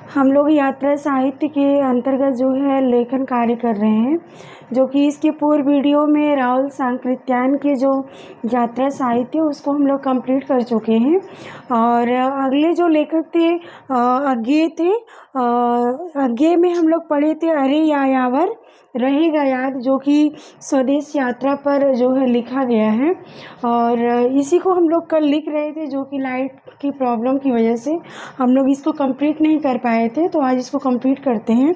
हम लोग यात्रा साहित्य के अंतर्गत जो है लेखन कार्य कर रहे हैं, जो कि इसके पूर्व वीडियो में राहुल सांकृत्यायन के जो यात्रा साहित्य उसको हम लोग कंप्लीट कर चुके हैं। और अगले जो लेखक थे अज्ञे में हम लोग पढ़े थे अरे यायावर रहेगा याद, जो कि स्वदेश यात्रा पर जो है लिखा गया है। और इसी को हम लोग कल लिख रहे थे, जो कि लाइट की प्रॉब्लम की वजह से हम लोग इसको कंप्लीट नहीं कर पाए थे, तो आज इसको कंप्लीट करते हैं।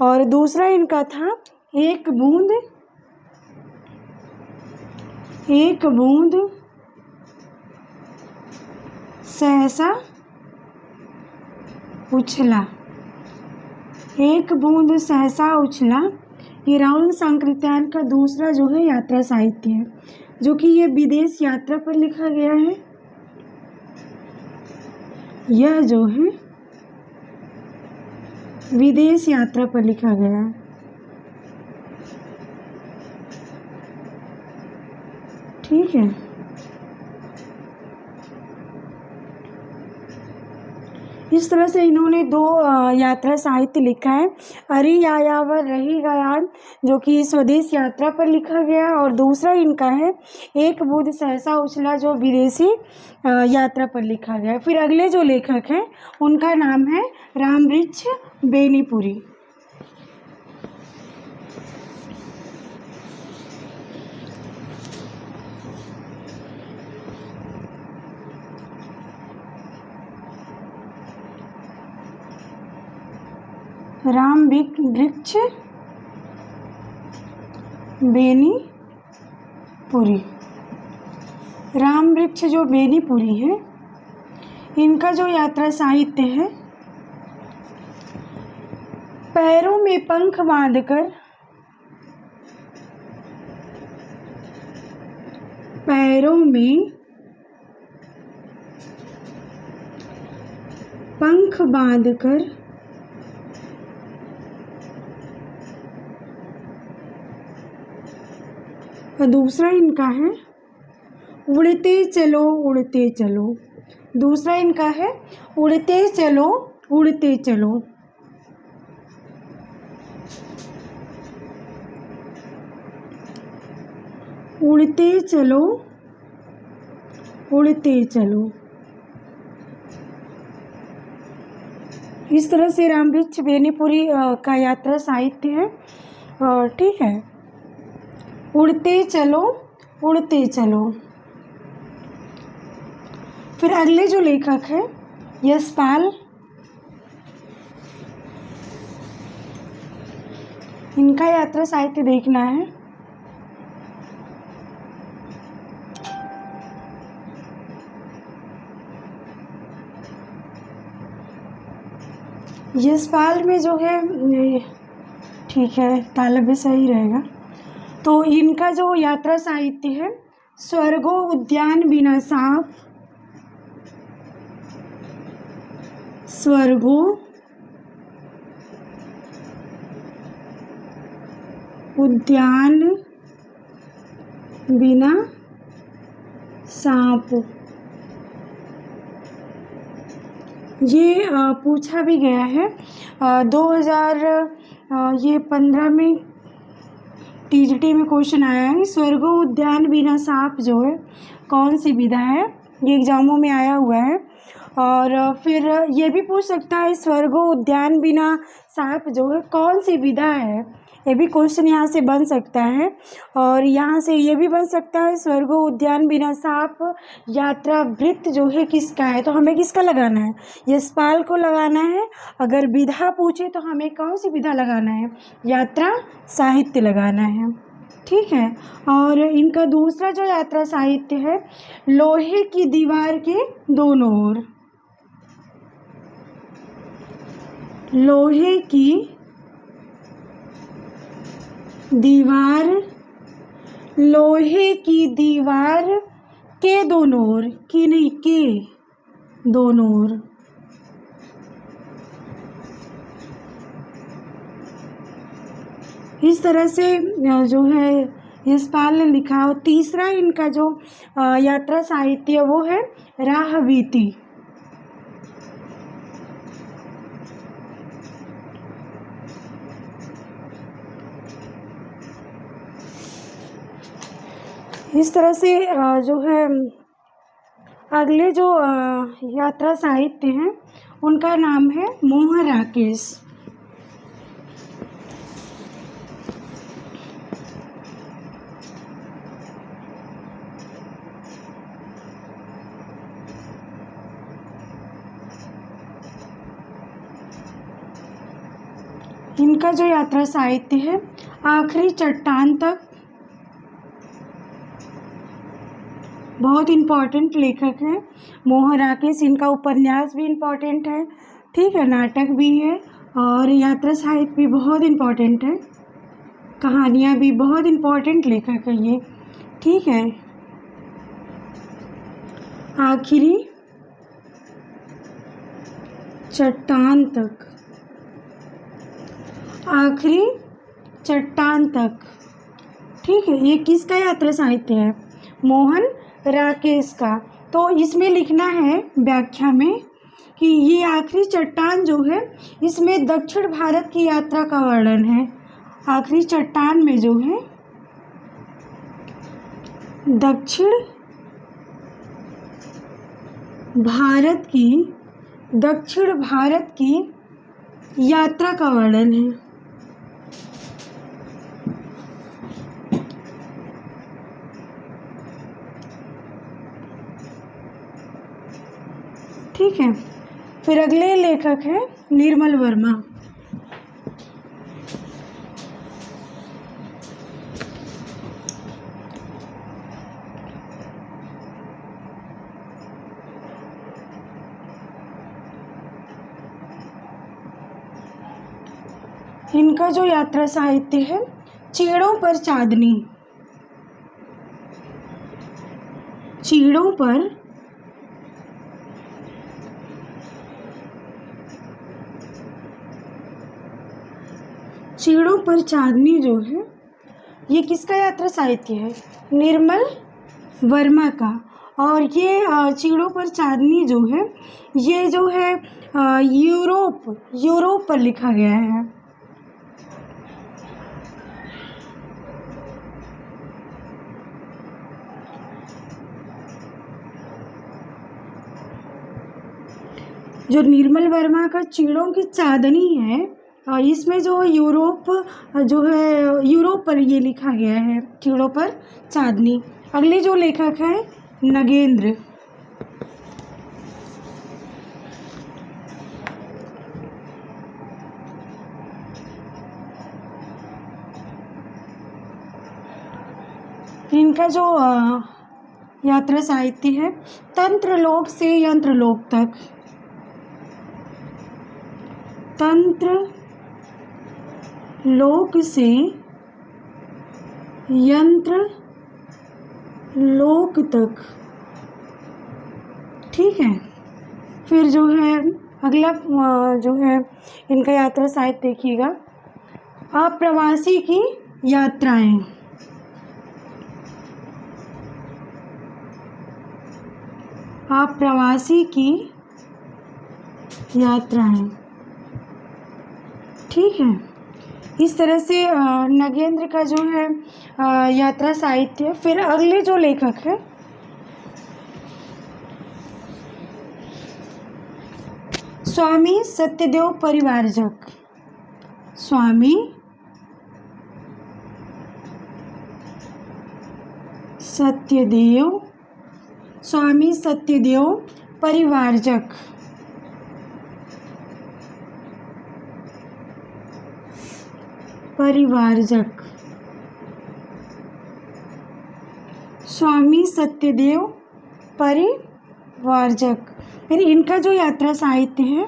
और दूसरा इनका था एक बूंद सहसा उछला, एक बूंद सहसा उछला। ये राहुल सांकृत्यायन का दूसरा जो है यात्रा साहित्य है, जो कि ये विदेश यात्रा पर लिखा गया है। यह जो है विदेश यात्रा पर लिखा गया है। ठीक है, इस तरह से इन्होंने दो यात्रा साहित्य लिखा है। अरे यायावर रहेगा याद, जो कि स्वदेश यात्रा पर लिखा गया, और दूसरा इनका है एक बूंद सहसा उछला, जो विदेशी यात्रा पर लिखा गया। फिर अगले जो लेखक हैं उनका नाम है रामवृक्ष बेनीपुरी। रामवृक्ष बेनीपुरी, रामवृक्ष जो बेनीपुरी है, इनका जो यात्रा साहित्य है पैरों में पंख बांधकर, पैरों में पंख बांधकर और दूसरा इनका है उड़ते चलो उड़ते चलो। दूसरा इनका है उड़ते चलो उड़ते चलो। उड़ते चलो उड़ते चलो। इस तरह से रामवृक्ष बेनीपुरी का यात्रा साहित्य है। ठीक है, उड़ते चलो उड़ते चलो। फिर अगले जो लेखक है यशपाल, इनका यात्रा साहित्य देखना है। यशपाल में जो है, ठीक है तालब भी सही रहेगा। तो इनका जो यात्रा साहित्य है स्वर्गो उद्यान बिना साफ, स्वर्गो उद्यान बिना सांप। ये पूछा भी गया है 2015 में टीजीटी में क्वेश्चन आया है। स्वर्गो उद्यान बिना सांप जो है कौन सी विधा है, ये एग्जामों में आया हुआ है। और फिर ये भी पूछ सकता है स्वर्गो उद्यान बिना सांप जो है कौन सी विधा है, ये भी क्वेश्चन यहाँ से बन सकता है। और यहाँ से ये भी बन सकता है स्वर्गो उद्यान बिना सांप यात्रा वृत्त जो है किसका है, तो हमें किसका लगाना है, यशपाल को लगाना है। अगर विधा पूछे तो हमें कौन सी विधा लगाना है, यात्रा साहित्य लगाना है। ठीक है, और इनका दूसरा जो यात्रा साहित्य है लोहे की दीवार के दोनों ओर, लोहे की दीवार, लोहे की दीवार के दोनों ओर, की नहीं के दोनों ओर। इस तरह से जो है यशपाल ने लिखा। और तीसरा इनका जो यात्रा साहित्य वो है राहवीति। इस तरह से जो है अगले जो यात्रा साहित्य हैं उनका नाम है मोहन राकेश। इनका जो यात्रा साहित्य है आखिरी चट्टान तक, बहुत इम्पॉर्टेंट लेखक है मोहन राकेश। इनका उपन्यास भी इम्पॉर्टेंट है, ठीक है, नाटक भी है और यात्रा साहित्य भी बहुत इम्पॉर्टेंट है, कहानियाँ भी, बहुत इम्पॉर्टेंट लेखक है ये, ठीक है। आखिरी चट्टान तक, आखिरी चट्टान तक, ठीक है। ये किसका यात्रा साहित्य है? मोहन राकेश का। तो इसमें लिखना है व्याख्या में कि ये आखिरी चट्टान जो है इसमें दक्षिण भारत की यात्रा का वर्णन है। आखिरी चट्टान में जो है दक्षिण भारत की यात्रा का वर्णन है। ठीक है। फिर अगले लेखक हैं निर्मल वर्मा। इनका जो यात्रा साहित्य है चीड़ों पर चांदनी, चीड़ों पर चांदनी जो है ये किसका यात्रा साहित्य है? निर्मल वर्मा का। और ये चीड़ों पर चांदनी जो है ये जो है यूरोप पर लिखा गया है। जो निर्मल वर्मा का चीड़ों की चांदनी है इसमें जो यूरोप पर ये लिखा गया है, चीड़ों पर चांदनी। अगले जो लेखक है नगेंद्र। इनका जो यात्रा साहित्य है तंत्रलोक से यंत्रलोक तक, तंत्र लोक से यंत्र लोक तक, ठीक है। फिर जो है अगला जो है इनका यात्रा साहित्य देखिएगा अप्रवासी की यात्राएं। अप्रवासी की यात्राएं, ठीक है। इस तरह से नगेंद्र का जो है यात्रा साहित्य। फिर अगले जो लेखक है स्वामी सत्यदेव परिवारजक। स्वामी सत्यदेव परिवारजक। स्वामी सत्यदेव परिवारजक। फिर इनका जो यात्रा साहित्य है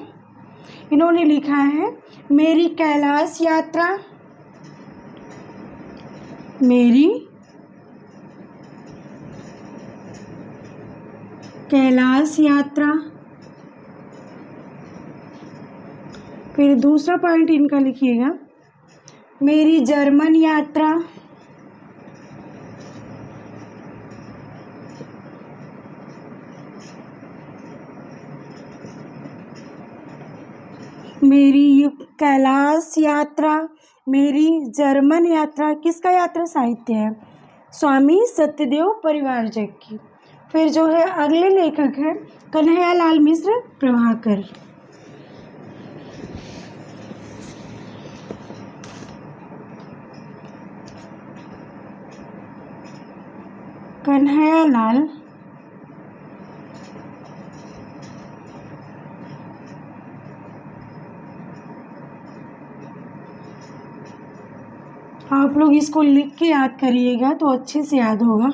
इन्होंने लिखा है मेरी कैलाश यात्रा, मेरी कैलाश यात्रा। फिर दूसरा पॉइंट इनका लिखिएगा मेरी जर्मन यात्रा, मेरी कैलाश यात्रा, मेरी जर्मन यात्रा। किसका यात्रा साहित्य है? स्वामी सत्यदेव परिवारजक की। फिर जो है अगले लेखक हैं कन्हैयालाल मिश्र प्रभाकर। कन्हैयालाल आप लोग इसको लिख के याद करिएगा तो अच्छे से याद होगा।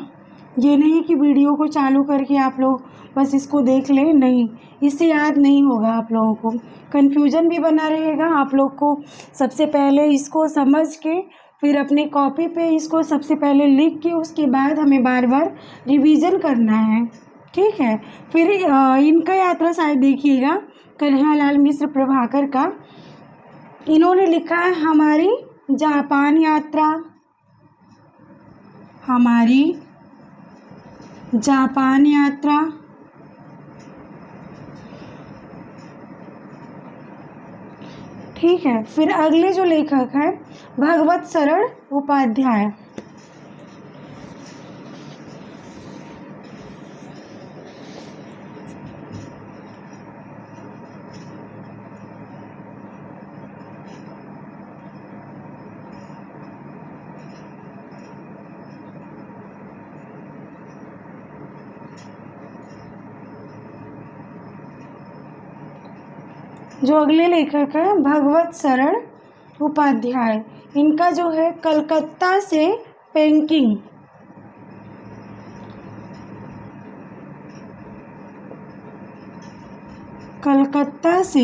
ये नहीं कि वीडियो को चालू करके आप लोग बस इसको देख लें, नहीं, इससे याद नहीं होगा। आप लोगों को कन्फ्यूजन भी बना रहेगा। आप लोग को सबसे पहले इसको समझ के फिर अपने कॉपी पे इसको सबसे पहले लिख के उसके बाद हमें बार बार रिवीजन करना है, ठीक है। फिर इनका यात्रा शायद देखिएगा कन्हैयालाल मिश्र प्रभाकर का। इन्होंने लिखा है हमारी जापान यात्रा, हमारी जापान यात्रा। ठीक है। फिर अगले जो लेखक है भगवत शरण उपाध्याय। जो अगले लेखक है भगवत शरण उपाध्याय, इनका जो है कलकत्ता से पेंकिंग, कलकत्ता से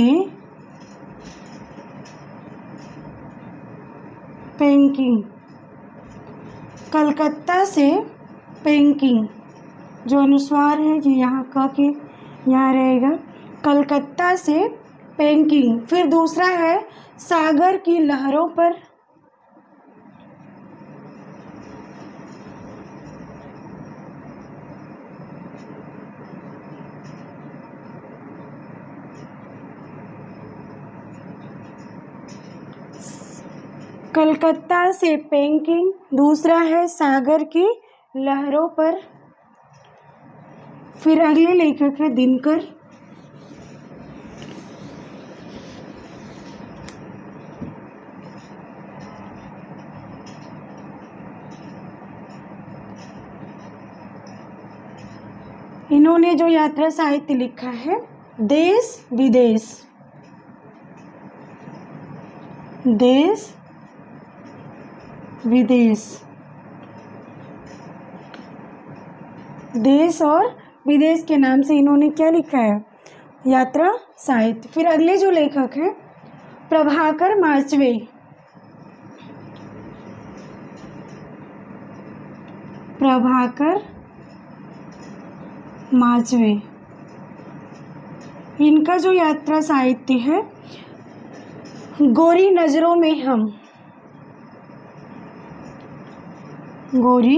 पेंकिंग, कलकत्ता से पेंकिंग। जो अनुस्वार है ये यहाँ का के यहाँ रहेगा, कलकत्ता से पेंकिंग। फिर दूसरा है सागर की लहरों पर, कलकत्ता से पेंकिंग। दूसरा है सागर की लहरों पर। फिर अगले लेखक है दिनकर। इन्होंने जो यात्रा साहित्य लिखा है देश विदेश, देश विदेश, देश और विदेश के नाम से इन्होंने क्या लिखा है यात्रा साहित्य। फिर अगले जो लेखक हैं प्रभाकर माचवे, प्रभाकर माचवे। इनका जो यात्रा साहित्य है गोरी नजरों में हम, गोरी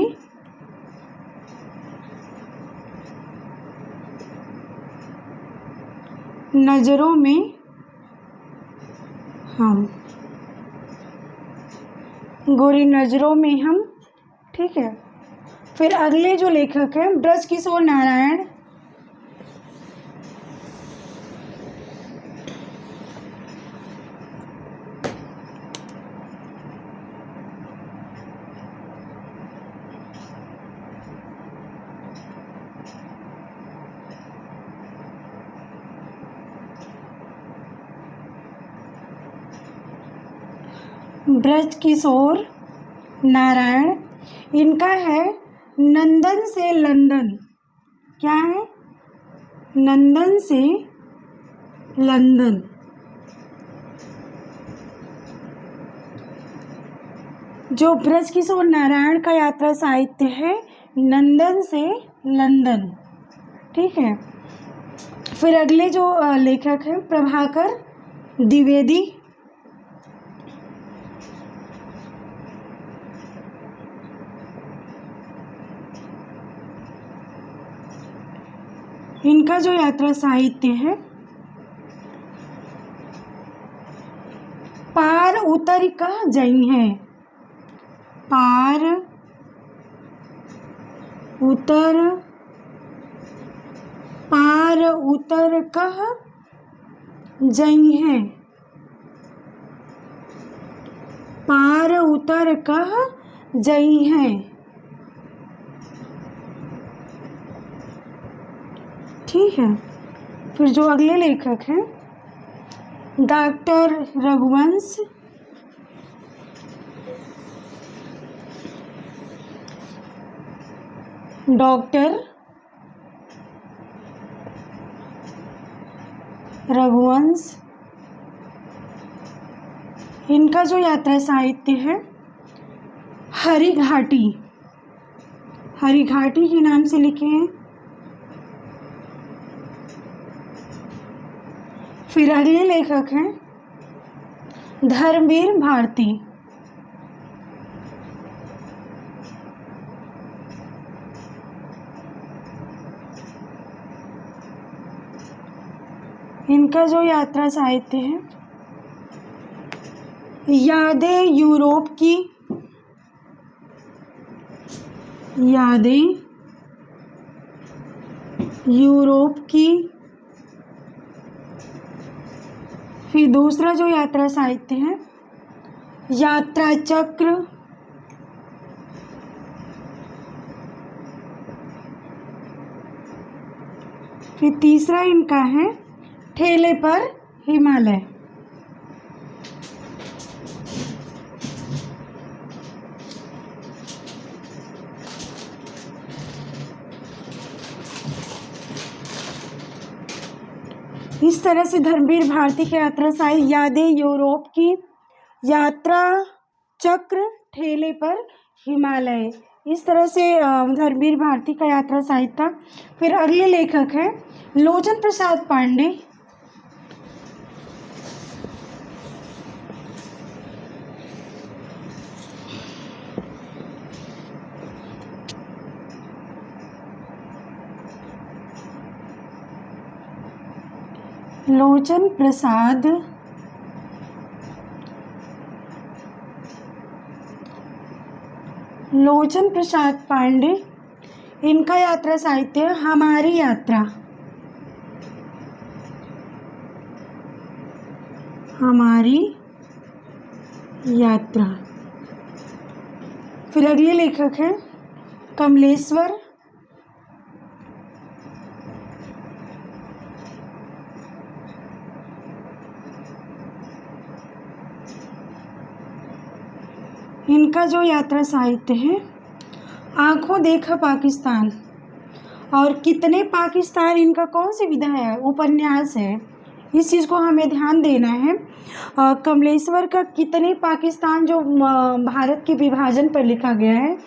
नजरों में हम, गोरी नजरों में हम, ठीक है। फिर अगले जो लेखक हैं ब्रजकिशोर नारायण, ब्रजकिशोर नारायण। इनका है नंदन से लंदन, क्या है नंदन से लंदन। जो ब्रजकिशोर नारायण का यात्रा साहित्य है नंदन से लंदन, ठीक है। फिर अगले जो लेखक हैं प्रभाकर द्विवेदी, इनका जो यात्रा साहित्य है पार उतर का जई है, पार उतर पार उतर कह जई हैं, पार उतर कह जई हैं। ठीक है। फिर जो अगले लेखक हैं डॉक्टर रघुवंश, डॉक्टर रघुवंश, इनका जो यात्रा साहित्य है हरी घाटी, हरी घाटी के नाम से लिखे हैं। फिर अगले लेखक हैं धर्मवीर भारती, इनका जो यात्रा साहित्य है यादें यूरोप की, यादें यूरोप की। फिर दूसरा जो यात्रा साहित्य है यात्रा चक्र, फिर तीसरा इनका है ठेले पर हिमालय। इस तरह से धर्मवीर भारती के यात्रा साहित्य यादें यूरोप की, यात्रा चक्र, ठेले पर हिमालय, इस तरह से धर्मवीर भारती का यात्रा साहित्य था। फिर अगले लेखक हैं लोचन प्रसाद पांडे, लोचन प्रसाद लोचन प्रसाद पांडे, इनका यात्रा साहित्य हमारी यात्रा, हमारी यात्रा। फिर अगले लेखक हैं कमलेश्वर, इनका जो यात्रा साहित्य है आंखों देखा पाकिस्तान, और कितने पाकिस्तान इनका कौन सी विधा है, उपन्यास है। इस चीज़ को हमें ध्यान देना है। कमलेश्वर का कितने पाकिस्तान जो भारत के विभाजन पर लिखा गया है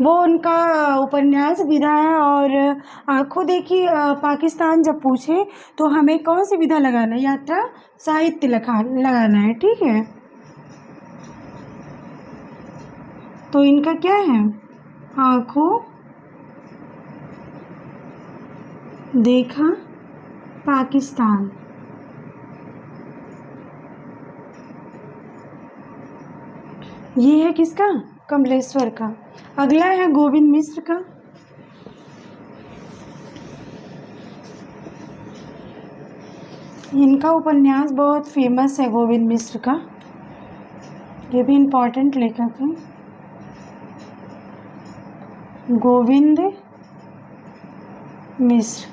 वो उनका उपन्यास विधा है। और आंखों देखी पाकिस्तान जब पूछे तो हमें कौन सी विधा लगाना है, यात्रा साहित्य लगाना है। ठीक है, तो इनका क्या है आंखों देखा पाकिस्तान। ये है किसका, कमलेश्वर का। अगला है गोविंद मिश्र का। इनका उपन्यास बहुत फेमस है गोविंद मिश्र का, ये भी इम्पोर्टेंट लेखक है गोविंद मिश्र।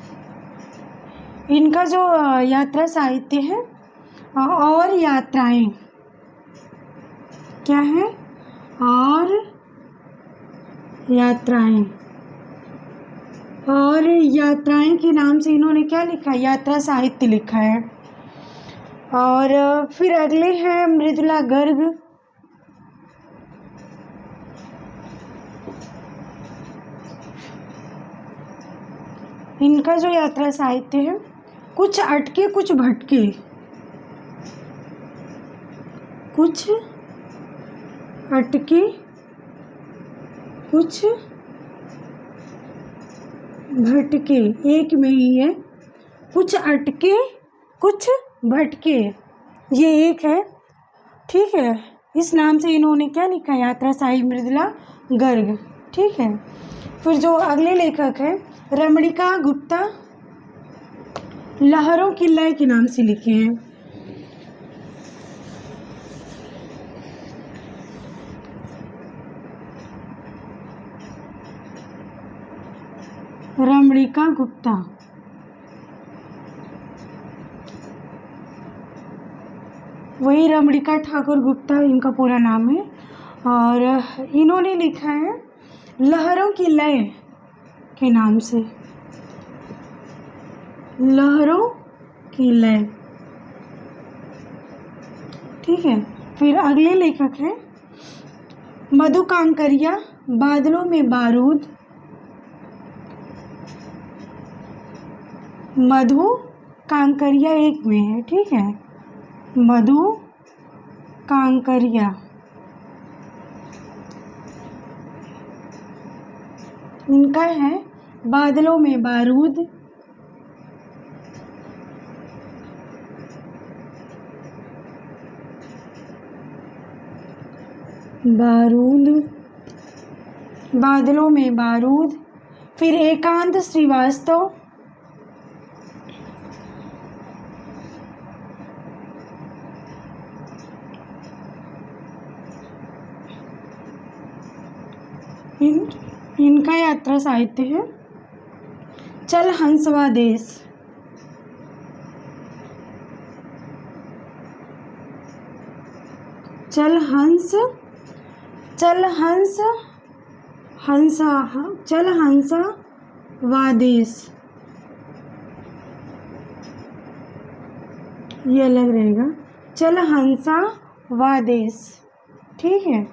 इनका जो यात्रा साहित्य है और यात्राएं, क्या है, और यात्राएं, और यात्राएं के नाम से इन्होंने क्या लिखा है, यात्रा साहित्य लिखा है। और फिर अगले हैं मृदुला गर्ग। इनका जो यात्रा साहित्य है कुछ अटके कुछ भटके, कुछ अटके कुछ भटके, एक में ही है, कुछ अटके कुछ भटके, ये एक है। ठीक है, इस नाम से इन्होंने क्या लिखा, यात्रा साहित्य मृदुला गर्ग। ठीक है, फिर जो अगले लेखक है रमणिका गुप्ता, लहरों की लय के नाम से लिखे हैं। रमणिका गुप्ता, वही रमणिका ठाकुर गुप्ता इनका पूरा नाम है। और इन्होंने लिखा है लहरों की लय के नाम से, लहरों की लय। ठीक है। फिर अगले लेखक हैं मधु कांकरिया, बादलों में बारूद। मधु कांकरिया एक में है। ठीक है, मधु कांकरिया, इनका है बादलों में बारूद। बारूद, बादलों में बारूद। फिर एकांत श्रीवास्तव, इनका यात्रा साहित्य है चल हंसवा देश। चल हंस, चल हंस, हंसा, चल हंसा वादेश, ये अलग रहेगा। चल हंसा वादेश। ठीक है।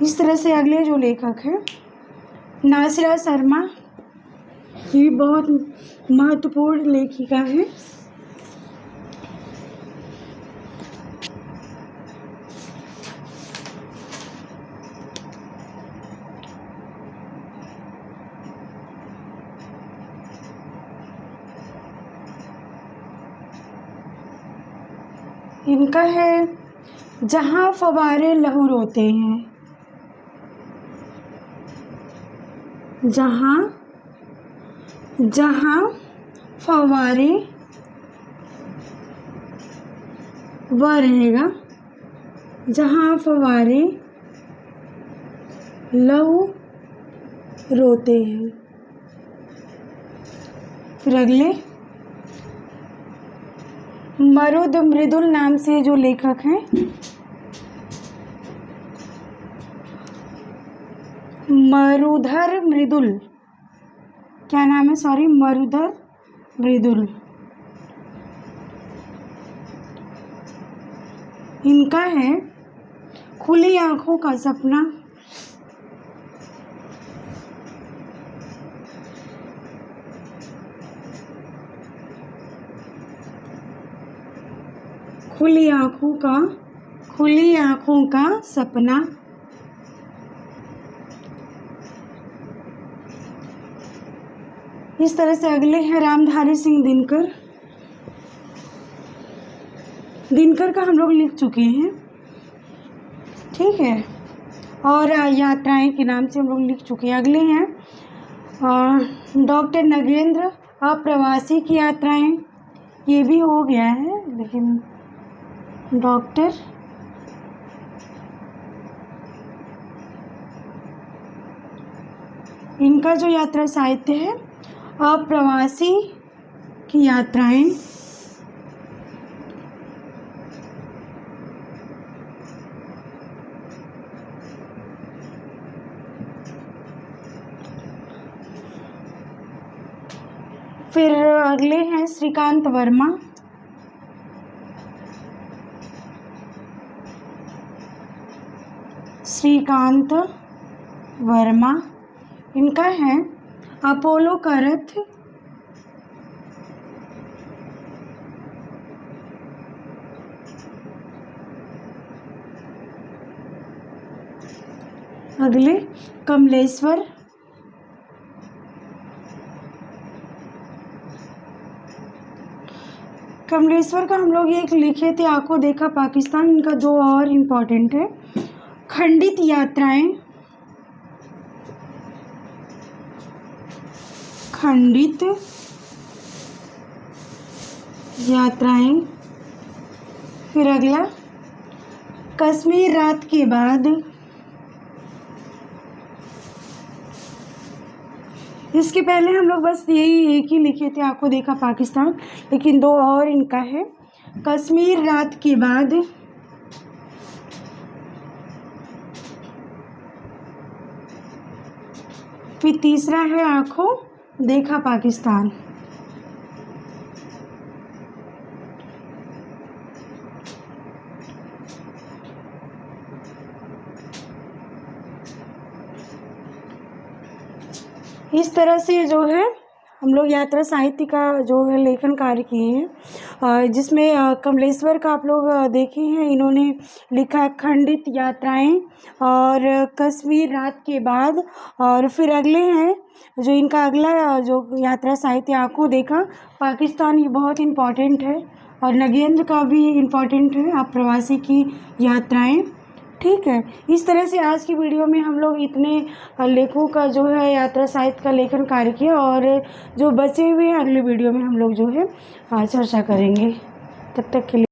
इस तरह से अगले जो लेखक हैं नासिरा शर्मा, ये भी बहुत महत्वपूर्ण लेखिका है। इनका है जहाँ फवारे लहू रोते हैं। जहाँ, जहाँ फवारे, वह रहेगा जहाँ फवारे लहू रोते हैं। फिर अगले मरुद मृदुल नाम से जो लेखक हैं मरुधर मृदुल, क्या नाम है, सॉरी, मरुधर मृदुल। इनका है खुली आंखों का सपना। खुली आंखों का, खुली आंखों का सपना। इस तरह से अगले हैं रामधारी सिंह दिनकर। दिनकर का हम लोग लिख चुके हैं। ठीक है। और यात्राएं के नाम से हम लोग लिख चुके हैं। अगले हैं डॉक्टर नगेंद्र, अप्रवासी की यात्राएं, ये भी हो गया है, लेकिन डॉक्टर इनका जो यात्रा साहित्य है अप्रवासी की यात्राएं। फिर अगले हैं श्रीकांत वर्मा। श्रीकांत वर्मा, इनका है अपोलो का रथ। अगले कमलेश्वर, कमलेश्वर का हम लोग एक लिखे थे आंखों देखा पाकिस्तान। इनका जो और इम्पोर्टेंट है खंडित यात्राएं। खंडित यात्राएं। फिर अगला, कश्मीर रात के बाद। इसके पहले हम लोग बस यही एक ही लिखे थे, आंखों देखा पाकिस्तान, लेकिन दो और इनका है, कश्मीर रात के बाद, फिर तीसरा है आंखों देखा पाकिस्तान। इस तरह से जो है हम लोग यात्रा साहित्य का जो है लेखन कार्य किए हैं, जिसमें कमलेश्वर का आप लोग देखे हैं, इन्होंने लिखा है खंडित यात्राएं और कश्मीर रात के बाद। और फिर अगले हैं जो इनका अगला जो यात्रा साहित्य आंखों देखा पाकिस्तान, ये बहुत इम्पॉर्टेंट है, और नगेंद्र का भी इम्पॉर्टेंट है, आप प्रवासी की यात्राएं। ठीक है, इस तरह से आज की वीडियो में हम लोग इतने लेखों का जो है यात्रा साहित्य का लेखन कार्य किया, और जो बचे हुए हैं अगले वीडियो में हम लोग जो है चर्चा करेंगे। तब तक के लिए